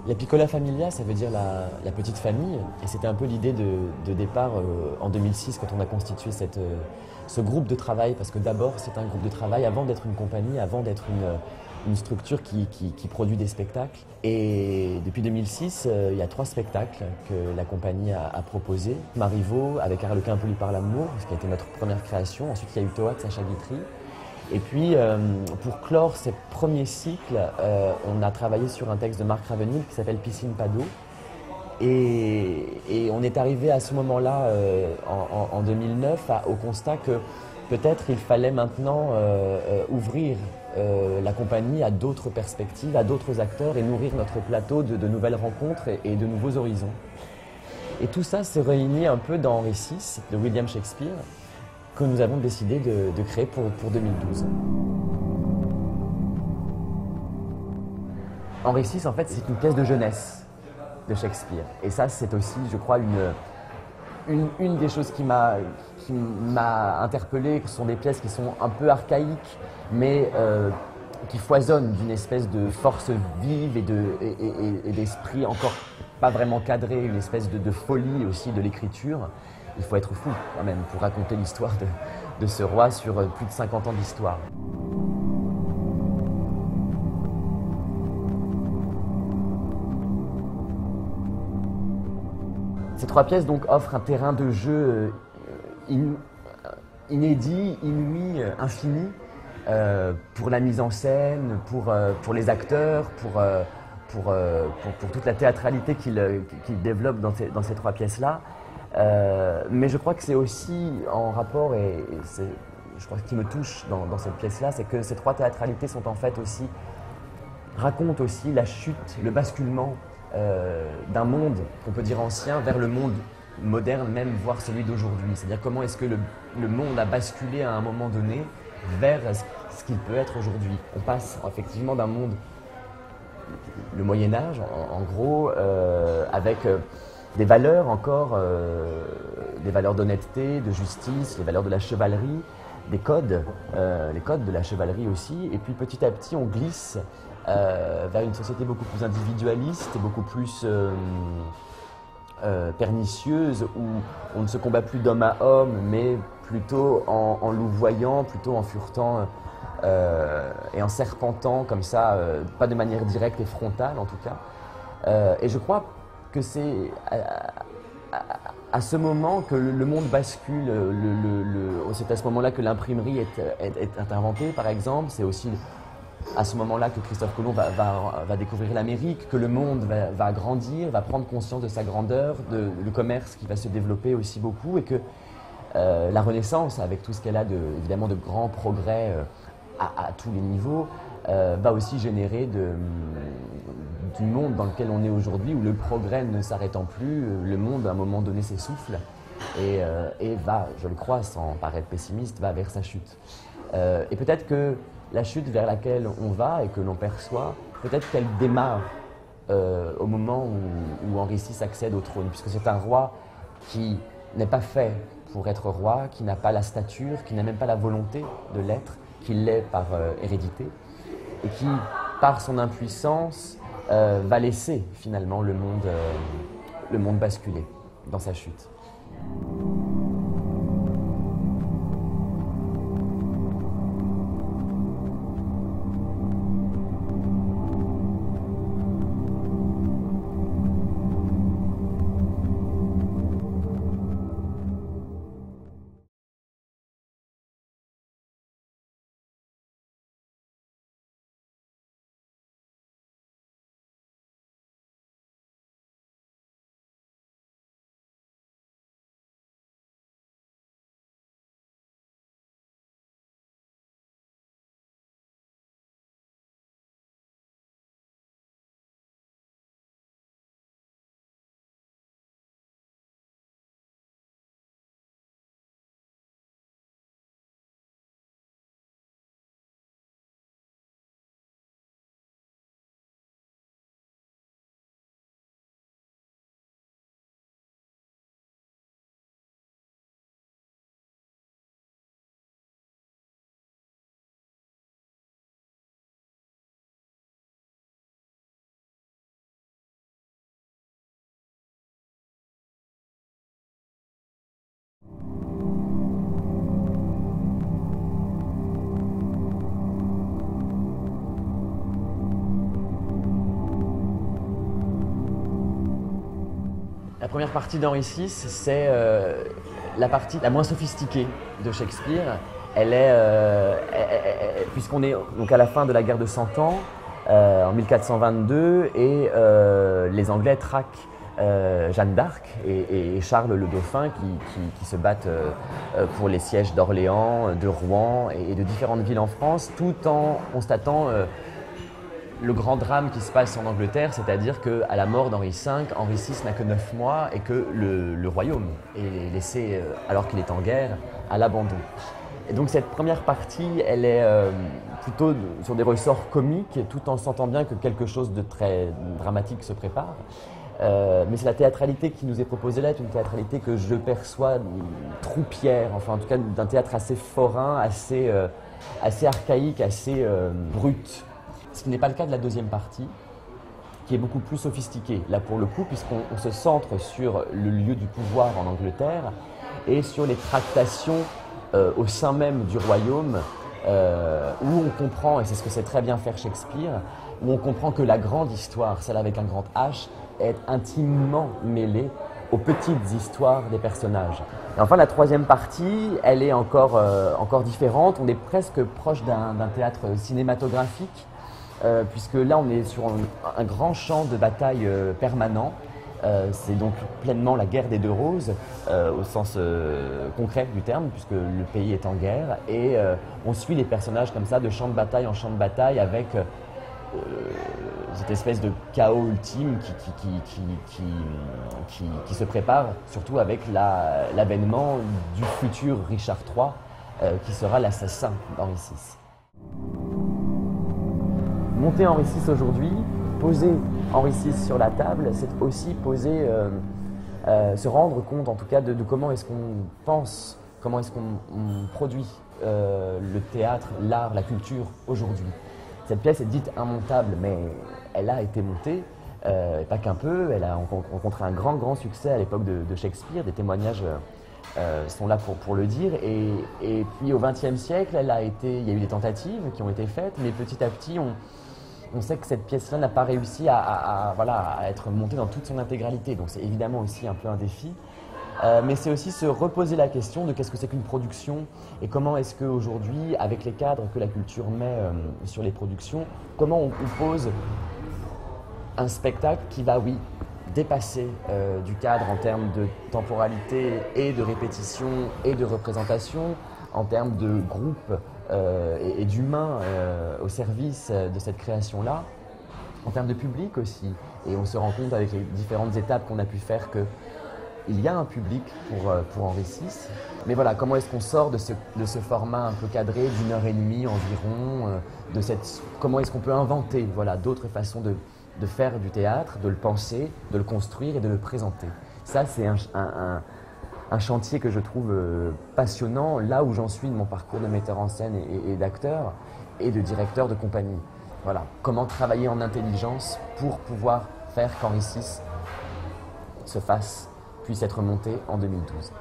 La piccola familia, ça veut dire la petite famille. Et c'était un peu l'idée de départ en 2006 quand on a constitué ce groupe de travail. Parce que d'abord, c'est un groupe de travail avant d'être une compagnie, avant d'être une structure qui produit des spectacles. Et depuis 2006, il y a 3 spectacles que la compagnie a proposés. Marivaux avec Harlequin poli par l'amour, ce qui a été notre première création. Ensuite, il y a eu Toa de Sacha Guitry. Et puis, pour clore ces premiers cycles, on a travaillé sur un texte de Marc Ravenhill qui s'appelle Piscine pas d'eau. Et on est arrivé à ce moment-là, en 2009, au constat que peut-être il fallait maintenant ouvrir la compagnie à d'autres perspectives, à d'autres acteurs et nourrir notre plateau de nouvelles rencontres et de nouveaux horizons. Et tout ça s'est réuni un peu dans Henri VI de William Shakespeare, que nous avons décidé de créer pour 2012. Henri VI, en fait, c'est une pièce de jeunesse de Shakespeare. Et ça, c'est aussi, je crois, une des choses qui m'a interpellé. Ce sont des pièces qui sont un peu archaïques, mais qui foisonnent d'une espèce de force vive et d'esprit encore pas vraiment cadré, une espèce de folie aussi de l'écriture. Il faut être fou quand même pour raconter l'histoire de ce roi sur plus de 50 ans d'histoire. Ces 3 pièces donc offrent un terrain de jeu inédit, inouï, infini pour la mise en scène, pour les acteurs, pour toute la théâtralité qu'ils développent dans ces 3 pièces-là. Mais je crois que c'est aussi en rapport, et c'est, je crois que ce qui me touche dans cette pièce-là, c'est que ces 3 théâtralités sont en fait aussi, racontent aussi la chute, le basculement d'un monde qu'on peut dire ancien vers le monde moderne, même voire celui d'aujourd'hui. C'est-à-dire comment est-ce que le monde a basculé à un moment donné vers ce qu'il peut être aujourd'hui. On passe effectivement d'un monde, le Moyen-Âge en gros, avec des valeurs encore, des valeurs d'honnêteté, de justice, les valeurs de la chevalerie, des codes, les codes de la chevalerie aussi. Et puis petit à petit, on glisse vers une société beaucoup plus individualiste et beaucoup plus pernicieuse, où on ne se combat plus d'homme à homme, mais plutôt en louvoyant, plutôt en furetant et en serpentant comme ça, pas de manière directe et frontale en tout cas. Et je crois que c'est à ce moment que le monde bascule. C'est à ce moment-là que l'imprimerie est inventée, par exemple. C'est aussi à ce moment-là que Christophe Colomb va découvrir l'Amérique, que le monde va grandir, va prendre conscience de sa grandeur, le commerce qui va se développer aussi beaucoup, et que la Renaissance, avec tout ce qu'elle a évidemment de grands progrès à tous les niveaux, va aussi générer du monde dans lequel on est aujourd'hui, où le progrès ne s'arrêtant plus, le monde à un moment donné s'essouffle et va, je le crois, sans paraître pessimiste, va vers sa chute. Et peut-être que la chute vers laquelle on va et que l'on perçoit, peut-être qu'elle démarre au moment où Henri VI accède au trône, puisque c'est un roi qui n'est pas fait pour être roi, qui n'a pas la stature, qui n'a même pas la volonté de l'être, qui l'est par hérédité, et qui, par son impuissance, va laisser finalement le monde basculer dans sa chute. La première partie d'Henri VI, c'est la partie la moins sophistiquée de Shakespeare. Elle est, puisqu'on est donc à la fin de la guerre de Cent Ans, en 1422, et les Anglais traquent Jeanne d'Arc et Charles le Dauphin qui se battent pour les sièges d'Orléans, de Rouen et de différentes villes en France, tout en constatant le grand drame qui se passe en Angleterre, c'est-à-dire qu'à la mort d'Henri V, Henri VI n'a que 9 mois et que le royaume est laissé, alors qu'il est en guerre, à l'abandon. Et donc cette première partie, elle est plutôt sur des ressorts comiques, tout en sentant bien que quelque chose de très dramatique se prépare. Mais c'est la théâtralité qui nous est proposée là, est une théâtralité que je perçois troupière, enfin en tout cas d'un théâtre assez forain, assez archaïque, assez brut. Ce qui n'est pas le cas de la deuxième partie, qui est beaucoup plus sophistiquée, là pour le coup, puisqu'on se centre sur le lieu du pouvoir en Angleterre et sur les tractations au sein même du royaume, où on comprend, et c'est ce que sait très bien faire Shakespeare, où on comprend que la grande histoire, celle avec un grand H, est intimement mêlée aux petites histoires des personnages. Et enfin, la troisième partie, elle est encore différente. On est presque proche d'un théâtre cinématographique, puisque là, on est sur un grand champ de bataille permanent. C'est donc pleinement la guerre des deux roses, au sens concret du terme, puisque le pays est en guerre. Et on suit les personnages comme ça, de champ de bataille en champ de bataille, avec cette espèce de chaos ultime qui se prépare, surtout avec l'avènement du futur Richard III, qui sera l'assassin d'Henri VI. Monter Henri VI aujourd'hui, poser Henri VI sur la table, c'est aussi poser, se rendre compte en tout cas de comment est-ce qu'on pense, comment est-ce qu'on produit le théâtre, l'art, la culture aujourd'hui. Cette pièce est dite immontable, mais elle a été montée, pas qu'un peu, elle a rencontré un grand succès à l'époque de Shakespeare, des témoignages sont là pour le dire, et puis au XXe siècle, il y a eu des tentatives qui ont été faites, mais petit à petit, on sait que cette pièce-là n'a pas réussi à être montée dans toute son intégralité, donc c'est évidemment aussi un peu un défi. Mais c'est aussi se reposer la question de qu'est-ce que c'est qu'une production et comment est-ce qu'aujourd'hui, avec les cadres que la culture met sur les productions, comment on pose un spectacle qui va, oui, dépasser du cadre en termes de temporalité et de répétition et de représentation, en termes de groupe et d'humains au service de cette création-là, en termes de public aussi. Et on se rend compte avec les différentes étapes qu'on a pu faire que il y a un public pour Henri VI, mais voilà, comment est-ce qu'on sort de ce format un peu cadré d'1 h 30 environ, comment est-ce qu'on peut inventer d'autres façons de faire du théâtre, de le penser, de le construire et de le présenter. Ça, c'est un chantier que je trouve passionnant, là où j'en suis de mon parcours de metteur en scène et d'acteur et de directeur de compagnie. Voilà, comment travailler en intelligence pour pouvoir faire qu'Henri VI puisse être monté en 2012.